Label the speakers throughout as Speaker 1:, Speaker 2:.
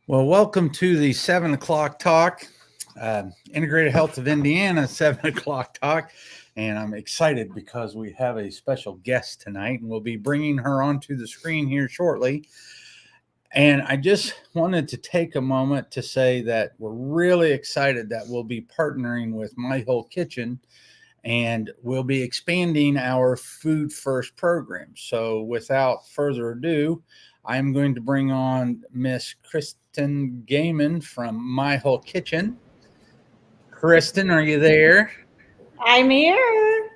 Speaker 1: Well, welcome to the 7 o'clock talk, Integrated Health of Indiana 7 o'clock talk. And I'm excited because we have a special guest tonight, and we'll be bringing her onto the screen here shortly. And I just wanted to take a moment to say that we're really excited that we'll be partnering with My Whole Kitchen, and we'll be expanding our Food First program. So without further ado, I'm going to bring on Miss Kristin Gayman from My Whole Kitchen. Kristin, are you there?
Speaker 2: I'm here.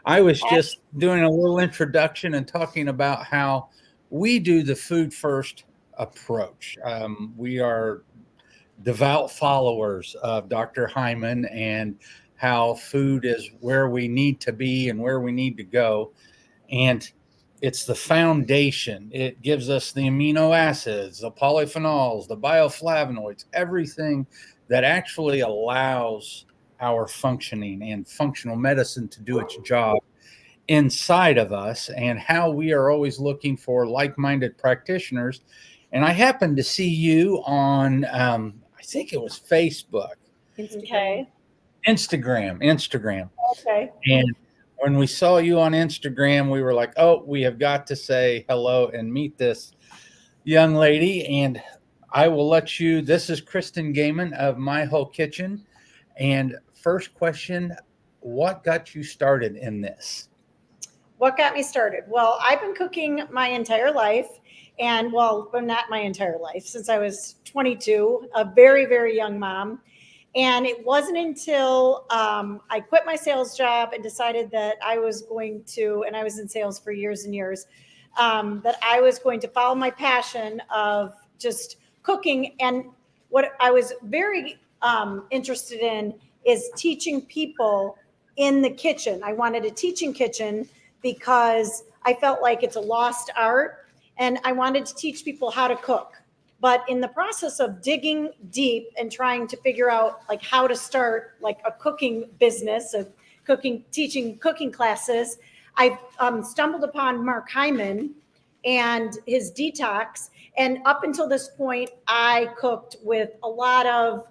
Speaker 1: I was just doing a little introduction and talking about how we do the food first approach. We are devout followers of Dr. Hyman and how food is where we need to be and where we need to go. And it's the foundation. It gives us the amino acids, the polyphenols, the bioflavonoids, everything that actually allows our functioning and functional medicine to do its job inside of us, and how we are always looking for like-minded practitioners. And I happened to see you on, I think it was Facebook,
Speaker 2: Okay.
Speaker 1: Instagram.
Speaker 2: Okay.
Speaker 1: And when we saw you on Instagram, we were like, oh, we have got to say hello and meet this young lady. And I will let you, this is Kristin Gayman of My Whole Kitchen. And first question, what got you started in this?
Speaker 2: What got me started? Well, I've been cooking my entire life, and but not my entire life, since I was 22, a very, very young mom. And it wasn't until I quit my sales job and decided that I was going to, and I was in sales for years and years, that I was going to follow my passion of just cooking. And what I was very interested in is teaching people in the kitchen. I wanted a teaching kitchen because I felt like it's a lost art, and I wanted to teach people how to cook. But in the process of digging deep and trying to figure out like how to start like a cooking business of cooking, teaching cooking classes, I stumbled upon Mark Hyman and his detox. And up until this point, I cooked with a lot of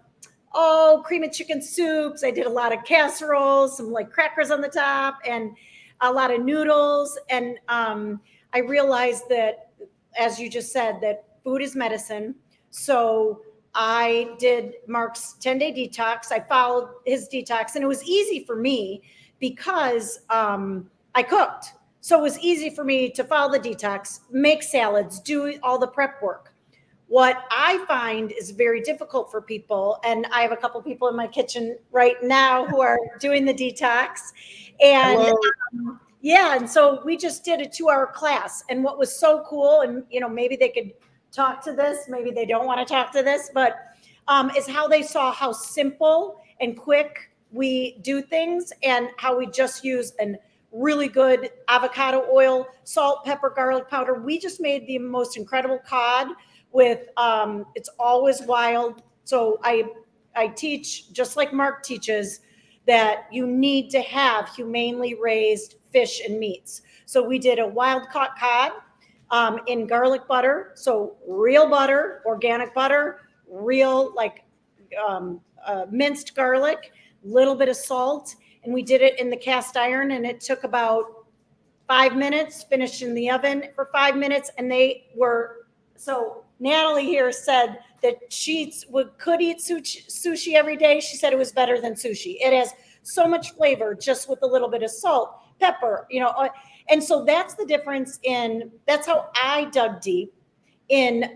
Speaker 2: cream of chicken soups. I did a lot of casseroles, some like crackers on the top, and a lot of noodles. And I realized that, as you just said, that food is medicine. So I did Mark's 10-day detox. I followed his detox, and it was easy for me because I cooked. So it was easy for me to follow the detox, make salads, do all the prep work. What I find is very difficult for people, and I have a couple people in my kitchen right now who are doing the detox, and yeah, and so we just did a 2-hour class. And what was so cool, and maybe they could talk to this, maybe they don't want to talk to this, but is how they saw how simple and quick we do things, and how we just use an really good avocado oil, salt, pepper, garlic powder. We just made the most incredible cod with it's always wild. So I teach, just like Mark teaches, that you need to have humanely raised fish and meats. So we did a wild caught cod in garlic butter. So real butter, organic butter, real minced garlic, little bit of salt. And we did it in the cast iron, and it took about 5 minutes, finished in the oven for 5 minutes. And they were, so Natalie here said that she could eat sushi every day. She said it was better than sushi. It has so much flavor just with a little bit of salt, pepper, and so that's the difference that's how I dug deep in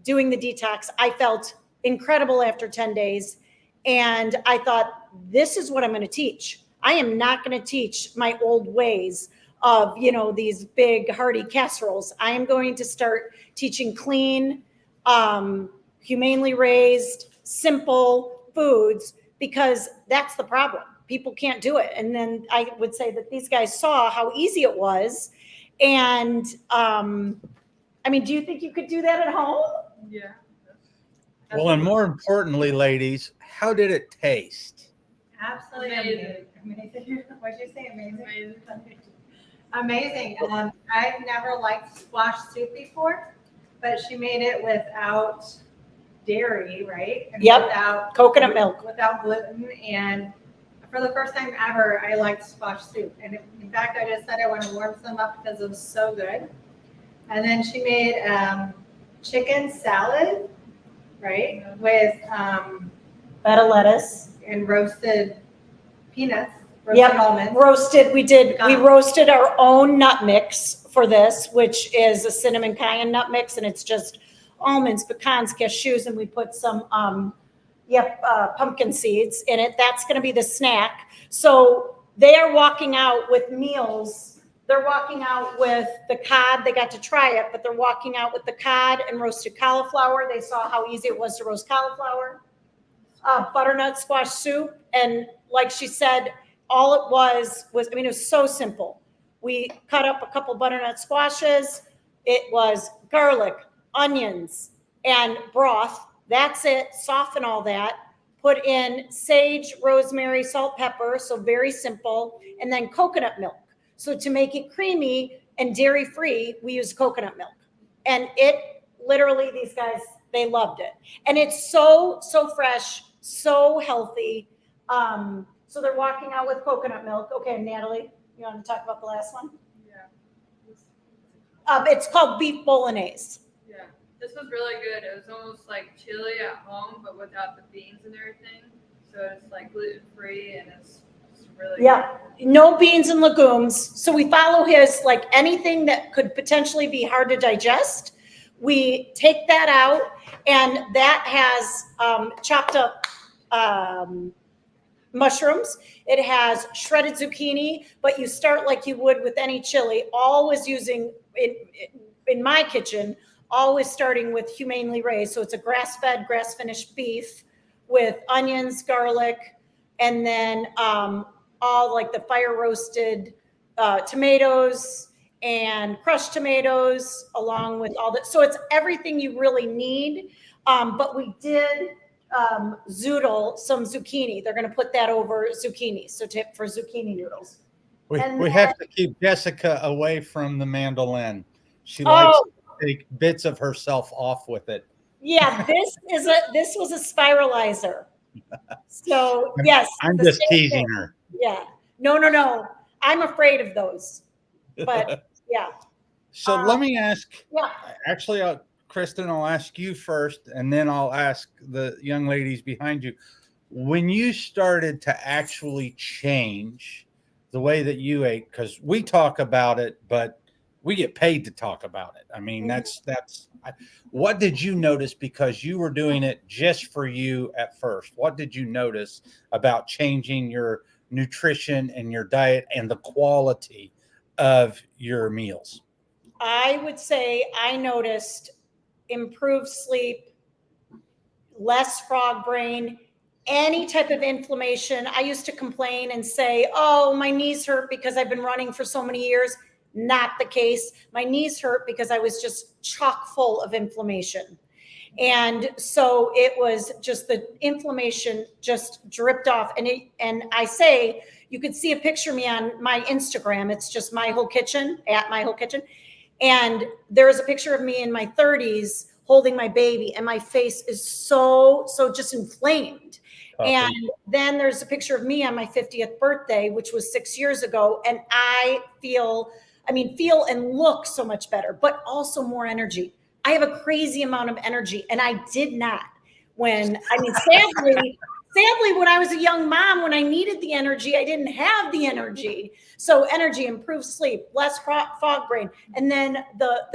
Speaker 2: doing the detox. I felt incredible after 10 days. And I thought, this is what I'm going to teach. I am not going to teach my old ways of, these big hearty casseroles. I am going to start teaching clean, humanely raised, simple foods, because that's the problem. People can't do it. And then I would say that these guys saw how easy it was. And do you think you could do that at home?
Speaker 3: Yeah.
Speaker 1: Well, and more importantly, ladies, how did it taste?
Speaker 3: Absolutely amazing. What'd you say? Amazing. I've never liked squash soup before, but she made it without dairy, right? And
Speaker 2: Yep.
Speaker 3: without
Speaker 2: Coconut milk.
Speaker 3: without gluten. And for the first time ever, I liked squash soup. And in fact, I just said I want to warm some up because it was so good. And then she made chicken salad, right, with
Speaker 2: Feta lettuce.
Speaker 3: and roasted peanuts, roasted almonds.
Speaker 2: Roasted. We
Speaker 3: Pecan.
Speaker 2: roasted our own nut mix for this, which is a cinnamon cayenne nut mix, and it's just almonds, pecans, cashews, and we put some pumpkin seeds in it. That's going to be the snack. So they are walking out with meals. They're walking out with the cod. They got to try it, but they're walking out with the cod and roasted cauliflower. They saw how easy it was to roast cauliflower. Butternut squash soup. And like she said, all it was, I mean, it was so simple. We cut up a couple butternut squashes. It was garlic, onions, and broth. That's it. Soften all that. Put in sage, rosemary, salt, pepper. So very simple. And then coconut milk. So to make it creamy and dairy-free, we use coconut milk. And it literally, these guys, they loved it. And it's so fresh, so healthy. So they're walking out with coconut milk. Okay, Natalie, you want to talk about the last one?
Speaker 4: Yeah.
Speaker 2: It's called beef bolognese.
Speaker 4: Yeah. This was really good. It was almost like chili at home, but without the beans and everything. So it's like gluten-free and it's really
Speaker 2: Yeah, no beans and legumes. So we follow his, like anything that could potentially be hard to digest. We take that out, and that has chopped up mushrooms. It has shredded zucchini, but you start like you would with any chili, always using, in my kitchen, always starting with humanely raised. So it's a grass-fed, grass-finished beef with onions, garlic, and then all like the fire roasted tomatoes and crushed tomatoes along with all that. So it's everything you really need. But we did zoodle some zucchini. They're going to put that over zucchini. So tip for zucchini noodles.
Speaker 1: We
Speaker 2: And
Speaker 1: have to keep Jessica away from the mandolin. She likes to take bits of herself off with it.
Speaker 2: Yeah, this was a spiralizer. So yes,
Speaker 1: I'm
Speaker 2: the
Speaker 1: just
Speaker 2: same
Speaker 1: teasing
Speaker 2: thing.
Speaker 1: her.
Speaker 2: Yeah. No. I'm afraid of those. But yeah.
Speaker 1: So let me ask.
Speaker 2: Yeah.
Speaker 1: Actually, Kristin, I'll ask you first, and then I'll ask the young ladies behind you. When you started to actually change the way that you ate, because we talk about it, but we get paid to talk about it. I mean, that's what did you notice, because you were doing it just for you at first? What did you notice about changing your nutrition and your diet and the quality of your meals?
Speaker 2: I would say I noticed improved sleep, less frog brain, any type of inflammation. I used to complain and say, oh, my knees hurt because I've been running for so many years. Not the case. My knees hurt because I was just chock full of inflammation. And so it was just the inflammation just dripped off. And I say, you could see a picture of me on my Instagram. It's just My Whole Kitchen, at My Whole Kitchen. And there is a picture of me in my 30s holding my baby, and my face is so just inflamed. And then there's a picture of me on my 50th birthday, which was 6 years ago. And I feel and look so much better, but also more energy. I have a crazy amount of energy, and I did not sadly, when I was a young mom, when I needed the energy, I didn't have the energy. So energy, improved sleep, less fog brain. And then the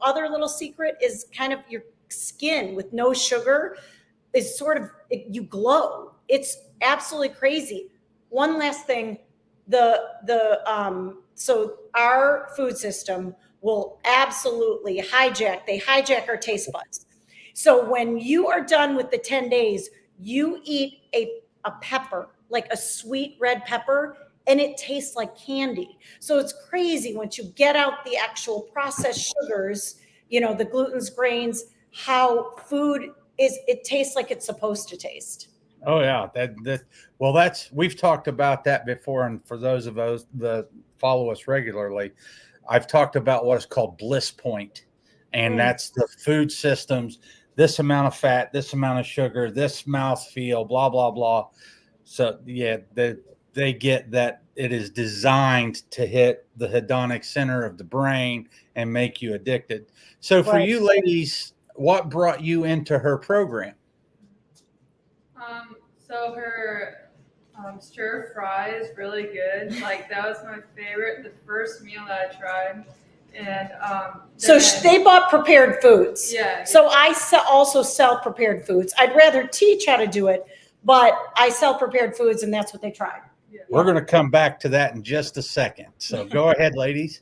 Speaker 2: other little secret is kind of your skin with no sugar is you glow. It's absolutely crazy. One last thing, so our food system will absolutely hijack our taste buds. So when you are done with the 10 days, you eat a pepper, like a sweet red pepper, and it tastes like candy. So it's crazy once you get out the actual processed sugars, the glutens, grains, how food it tastes like it's supposed to taste.
Speaker 1: Oh yeah, we've talked about that before, and for those of us that follow us regularly, I've talked about what is called bliss point, And that's the food systems, this amount of fat, this amount of sugar, this mouth feel, blah, blah, blah. So yeah, they get that it is designed to hit the hedonic center of the brain and make you addicted. So for
Speaker 2: Right.
Speaker 1: you ladies, what brought you into her program?
Speaker 4: So her stir fry is really good. Like that was my favorite, the first meal that I tried. And
Speaker 2: So they bought prepared foods.
Speaker 4: Yeah.
Speaker 2: So I also sell prepared foods. I'd rather teach how to do it, but I sell prepared foods, and that's what they tried.
Speaker 4: Yeah.
Speaker 1: We're going to come back to that in just a second. So go ahead, ladies.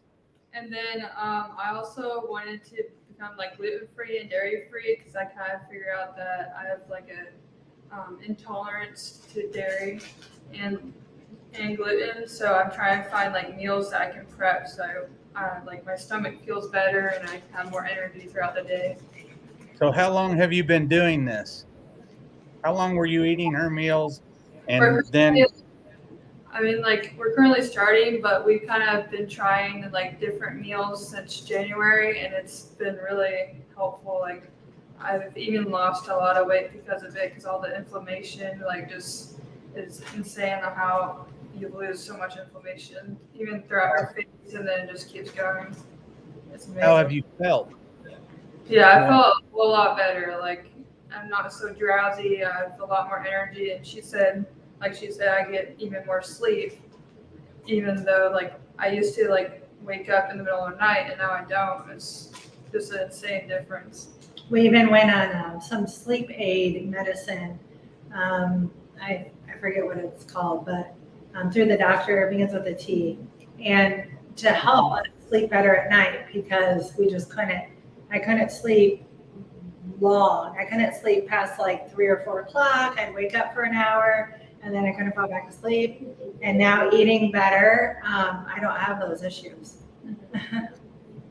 Speaker 4: And then I also wanted to become like gluten-free and dairy-free because I kind of figured out that I have like a intolerance to dairy and gluten. So I'm trying to find like meals that I can prep so like my stomach feels better and I have more energy throughout the day.
Speaker 1: So how long have you been doing this? How long were you eating her meals? And then
Speaker 4: I mean, like we're currently starting, but we've kind of been trying like different meals since January, and it's been really helpful. Like I've even lost a lot of weight because of it, because all the inflammation like just is insane on how you lose so much inflammation even throughout your face, and then it just keeps going. It's amazing.
Speaker 1: how have you felt?
Speaker 4: Yeah, I felt a lot better. Like I'm not so drowsy. I have a lot more energy. And she said, I get even more sleep, even though like I used to like wake up in the middle of the night, and now I don't. It's just an insane difference.
Speaker 3: We even went on some sleep aid medicine. I forget what it's called, but through the doctor, it begins with a T, and to help us sleep better at night because we just I couldn't sleep long. I couldn't sleep past like 3 or 4 o'clock. I'd wake up for an hour and then I couldn't fall back asleep. And now eating better, I don't have those issues.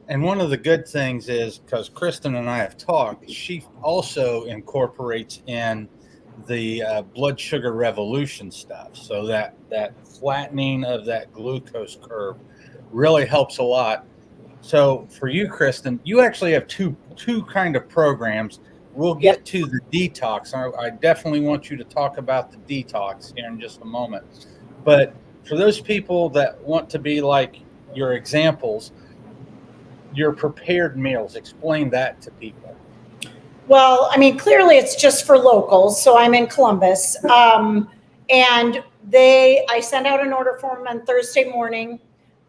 Speaker 1: And one of the good things is, because Kristin and I have talked, she also incorporates in the blood sugar revolution stuff. So that flattening of that glucose curve really helps a lot. So for you, Kristin, you actually have two kind of programs. We'll get to the detox. I definitely want you to talk about the detox here in just a moment. But for those people that want to be like your examples, your prepared meals, explain that to people.
Speaker 2: Well, I mean, clearly it's just for locals. So I'm in Columbus. And I send out an order form on Thursday morning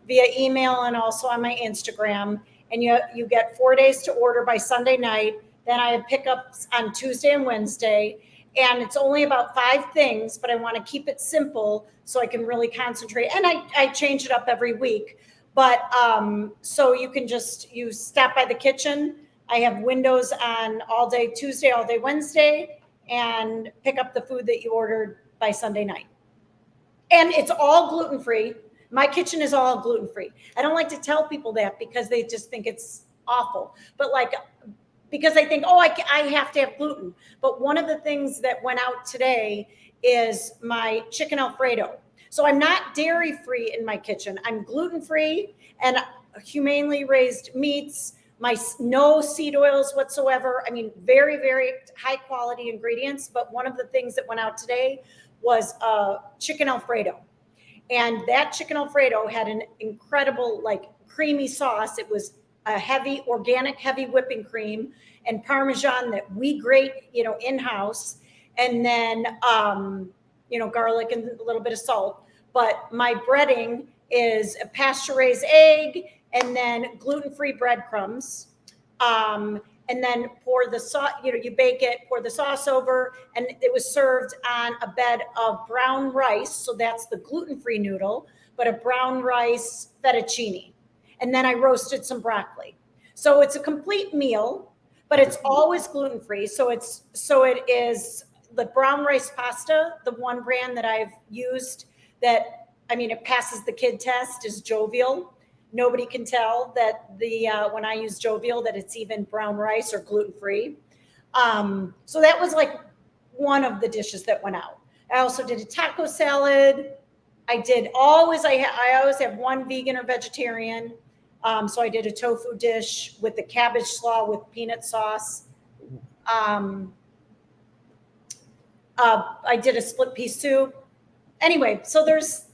Speaker 2: via email and also on my Instagram. And you get 4 days to order by Sunday night. Then I have pickups on Tuesday and Wednesday. And it's only about 5 things, but I want to keep it simple so I can really concentrate. And I change it up every week. But so you stop by the kitchen. I have windows on all day Tuesday, all day Wednesday, and pick up the food that you ordered by Sunday night. And it's all gluten-free. My kitchen is all gluten-free. I don't like to tell people that because they just think it's awful. But because I think, I have to have gluten. But one of the things that went out today is my chicken Alfredo. So I'm not dairy-free in my kitchen. I'm gluten-free and humanely raised meats, no seed oils whatsoever. I mean, very, very high quality ingredients. But one of the things that went out today was chicken Alfredo. And that chicken Alfredo had an incredible, creamy sauce. It was a organic heavy whipping cream and Parmesan that we grate, in-house. And then, garlic and a little bit of salt. But my breading is a pasture-raised egg and then gluten-free breadcrumbs. And then pour the sauce, you bake it, pour the sauce over, and it was served on a bed of brown rice. So that's the gluten-free noodle, but a brown rice fettuccine. And then I roasted some broccoli. So it's a complete meal, but it's always gluten-free. So it is the brown rice pasta, the one brand that I've used that, it passes the kid test, is Jovial. Nobody can tell that when I use Jovial that it's even brown rice or gluten-free. So that was one of the dishes that went out. I also did a taco salad. I always have one vegan or vegetarian. So I did a tofu dish with the cabbage slaw with peanut sauce. I did a split pea soup. Anyway, so there's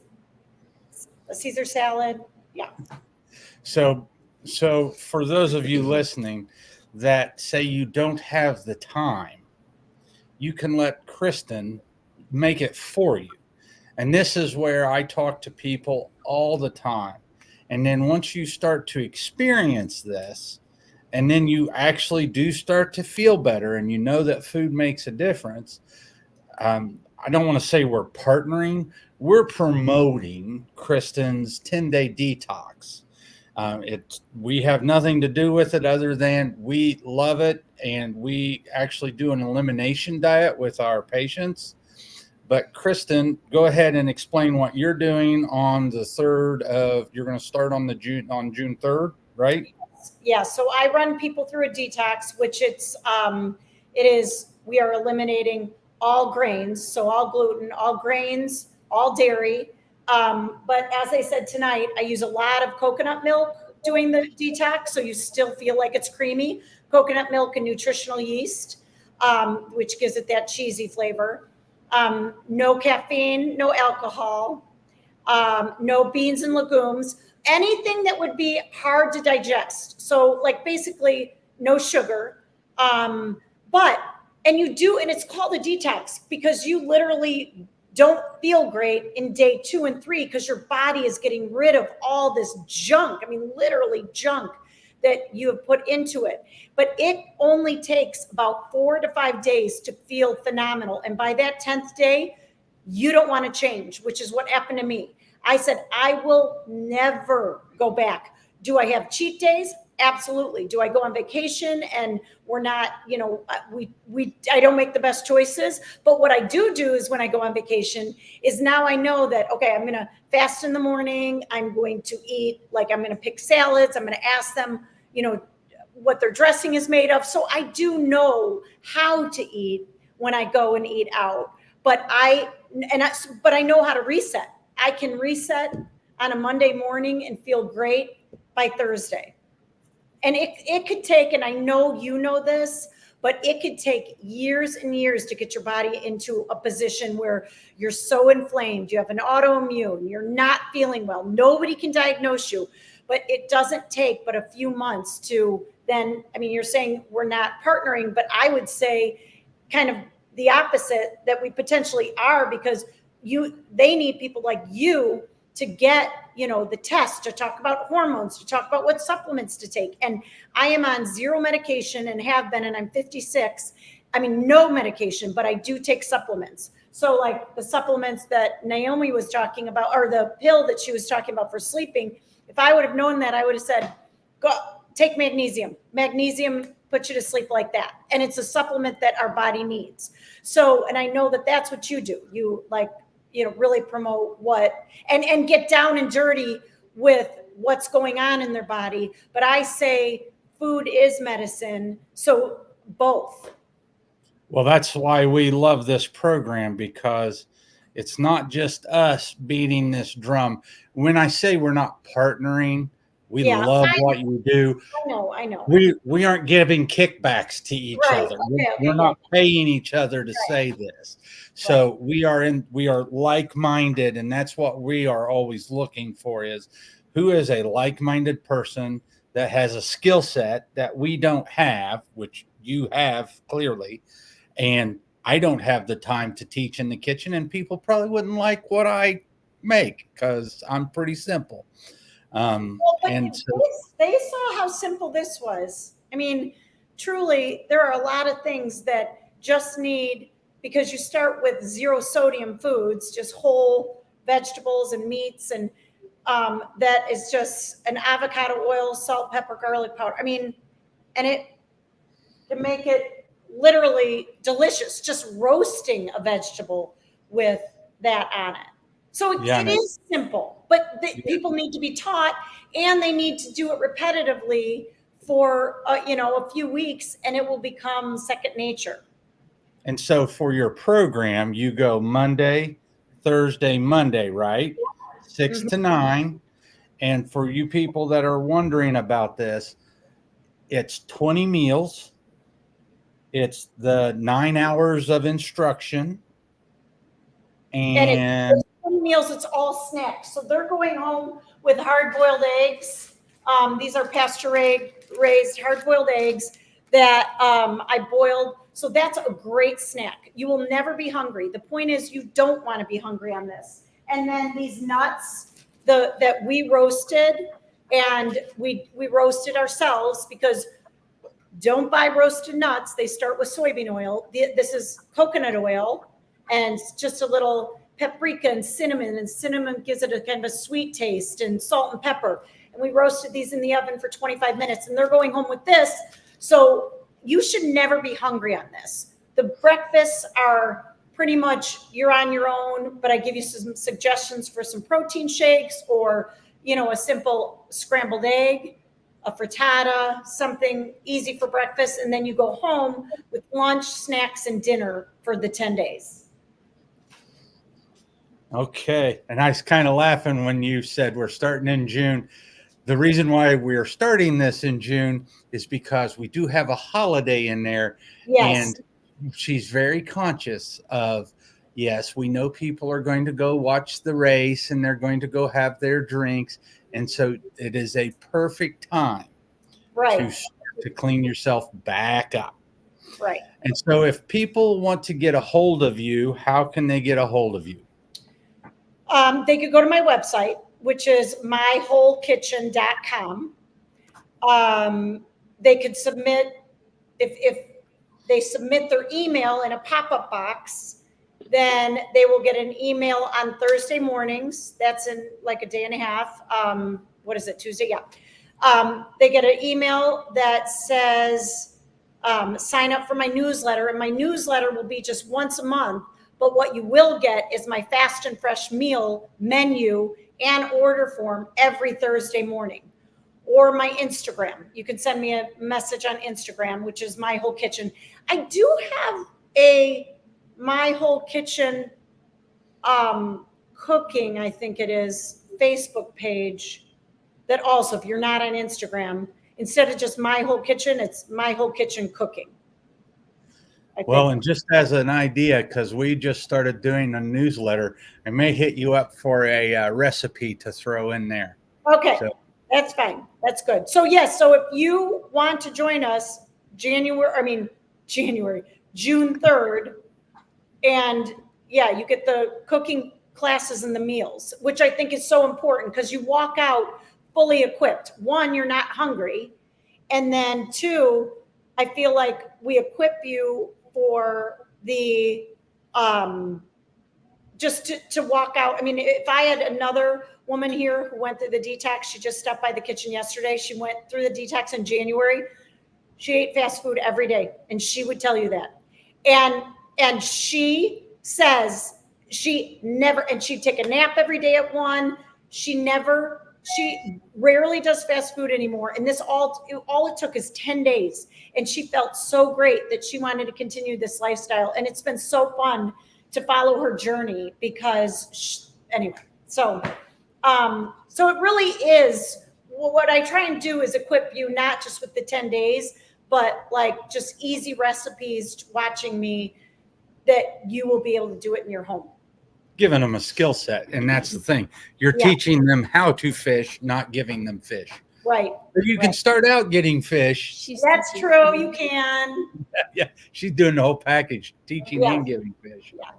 Speaker 2: a Caesar salad. Yeah.
Speaker 1: So for those of you listening that say you don't have the time, you can let Kristin make it for you. And this is where I talk to people all the time. And then once you start to experience this, and then you actually do start to feel better and you know that food makes a difference, I don't want to say we're partnering, we're promoting Kristin's 10-day detox. We have nothing to do with it other than we love it, and we actually do an elimination diet with our patients. But Kristin, go ahead and explain what you're doing on the 3rd of. You're going to start on June 3rd, right?
Speaker 2: Yeah. So I run people through a detox, which it is. We are eliminating all grains, so all gluten, all grains, all dairy. But as I said tonight, I use a lot of coconut milk doing the detox, so you still feel like it's creamy. Coconut milk and nutritional yeast, which gives it that cheesy flavor. No caffeine, no alcohol, no beans and legumes, anything that would be hard to digest. So like basically no sugar. And it's called a detox because you literally don't feel great in day 2 and 3 because your body is getting rid of all this junk. I mean, literally junk that you have put into it. But it only takes about 4 to 5 days to feel phenomenal. And by that 10th day, you don't want to change, which is what happened to me. I said, I will never go back. Do I have cheat days? Absolutely. Do I go on vacation and we're not, I don't make the best choices. But what I do is when I go on vacation is now I know that, okay, I'm going to fast in the morning. I'm going to eat, I'm going to pick salads. I'm going to ask them, what their dressing is made of. So I do know how to eat when I go and eat out. But I know how to reset. I can reset on a Monday morning and feel great by Thursday. And it could take, and I know you know this, but it could take years and years to get your body into a position where you're so inflamed, you have an autoimmune, you're not feeling well. Nobody can diagnose you, but it doesn't take but a few months to then, you're saying we're not partnering, but I would say kind of the opposite, that we potentially are, because they need people like you to get, the test, to talk about hormones, to talk about what supplements to take. And I am on 0 medication and have been, and I'm 56. No medication, but I do take supplements. So like the supplements that Naomi was talking about, or the pill that she was talking about for sleeping, if I would have known that, I would have said, go take magnesium. Magnesium puts you to sleep like that. And it's a supplement that our body needs. So, and I know that that's what you do. You really promote and get down and dirty with what's going on in their body. But I say food is medicine. So both.
Speaker 1: Well, that's why we love this program, because it's not just us beating this drum. When I say we're not partnering, we love what you do.
Speaker 2: I know.
Speaker 1: We aren't giving kickbacks to each other. We're not paying each other to say this. So we are like-minded, and that's what we are always looking for, is who is a like-minded person that has a skill set that we don't have, which you have clearly, and I don't have the time to teach in the kitchen, and people probably wouldn't like what I make because I'm pretty simple.
Speaker 2: They saw how simple this was. Truly, there are a lot of things that just need, because you start with 0 sodium foods, just whole vegetables and meats, and that is just an avocado oil, salt, pepper, garlic powder. And it to make it literally delicious, just roasting a vegetable with that on it. So it is simple, but people need to be taught, and they need to do it repetitively for a few weeks, and it will become second nature.
Speaker 1: And so for your program, you go Monday, Thursday, Monday, right? 6 to 9. And for you people that are wondering about this, it's 20 meals. It's the 9 hours of instruction.
Speaker 2: And
Speaker 1: And
Speaker 2: it's meals, it's all snacks. So they're going home with hard-boiled eggs. These are pasture-raised hard-boiled eggs that I boiled. So that's a great snack. You will never be hungry. The point is you don't want to be hungry on this. And then these nuts that we roasted, and we roasted ourselves, because don't buy roasted nuts. They start with soybean oil. This is coconut oil, and just a little paprika and cinnamon gives it a kind of a sweet taste, and salt and pepper. And we roasted these in the oven for 25 minutes, and they're going home with this. So you should never be hungry on this. The breakfasts are pretty much you're on your own, but I give you some suggestions for some protein shakes, or, a simple scrambled egg, a frittata, something easy for breakfast. And then you go home with lunch, snacks, and dinner for the 10 days.
Speaker 1: okay. And I was kind of laughing when you said we're starting in June. The reason why we're starting this in June is because we do have a holiday in there.
Speaker 2: Yes.
Speaker 1: And she's very conscious of, yes, we know people are going to go watch the race and they're going to go have their drinks. And so it is a perfect time
Speaker 2: Right.
Speaker 1: to clean yourself back up.
Speaker 2: Right.
Speaker 1: And so if people want to get a hold of you, how can they get a hold of you?
Speaker 2: They could go to my website, which is mywholekitchen.com. They could submit, if they submit their email in a pop-up box, then they will get an email on Thursday mornings. That's in like a day and a half. What is it, Tuesday? Yeah. They get an email that says, sign up for my newsletter. And my newsletter will be just once a month. But what you will get is my fast and fresh meal menu and order form every Thursday morning. Or my Instagram. You can send me a message on Instagram, which is My Whole Kitchen. I do have a My Whole Kitchen cooking, I think it is, Facebook page that also, if you're not on Instagram, instead of just My Whole Kitchen, it's My Whole Kitchen Cooking.
Speaker 1: Well, and just as an idea, because we just started doing a newsletter, I may hit you up for a recipe to throw in there.
Speaker 2: Okay, so that's fine. That's good. So yes, so if you want to join us June 3rd, and yeah, you get the cooking classes and the meals, which I think is so important because you walk out fully equipped. One, you're not hungry. And then two, I feel like we equip you for the, just to walk out. I mean, if I had another woman here who went through the detox, she just stopped by the kitchen yesterday. She went through the detox in January. She ate fast food every day, and she would tell you that. And she says she never, and she'd take a nap every day at 1. She rarely does fast food anymore. And this all it took is 10 days. And she felt so great that she wanted to continue this lifestyle. And it's been so fun to follow her journey because anyway, so it really is, what I try and do is equip you not just with the 10 days, but like just easy recipes watching me that you will be able to do it in your home.
Speaker 1: Giving them a skill set. And that's the thing. You're teaching them how to fish, not giving them fish.
Speaker 2: Right.
Speaker 1: But you can start out getting fish.
Speaker 2: That's true. You can.
Speaker 1: Yeah. She's doing the whole package, teaching and giving fish.
Speaker 2: Yeah.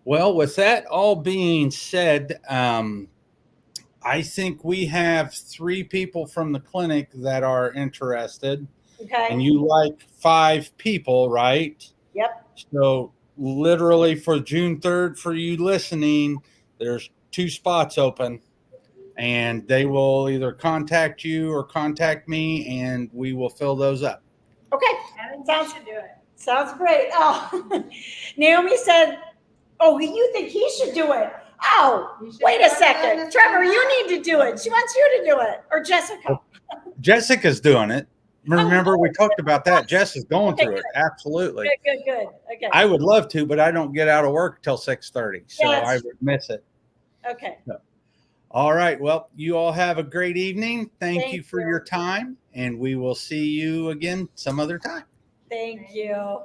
Speaker 1: Well, with that all being said, I think we have 3 people from the clinic that are interested.
Speaker 2: Okay.
Speaker 1: And you like 5 people, right?
Speaker 2: Yep.
Speaker 1: So literally for June 3rd, for you listening, there's 2 spots open, and they will either contact you or contact me, and we will fill those up.
Speaker 2: Okay.
Speaker 3: Sounds to do it.
Speaker 2: Sounds great. Oh, Naomi said, oh, you think he should do it? Oh, wait a second. Trevor, you need to do it. She wants you to do it. Or Jessica.
Speaker 1: Jessica's doing it. Remember, we talked about that. Jess is going through it. Absolutely.
Speaker 2: Good. Okay.
Speaker 1: I would love to, but I don't get out of work till 6:30, so I would miss it.
Speaker 2: Okay.
Speaker 1: So, All right. Well, you all have a great evening. Thank
Speaker 2: Thank
Speaker 1: you for
Speaker 2: you.
Speaker 1: your time, and we will see you again some other time.
Speaker 2: Thank you.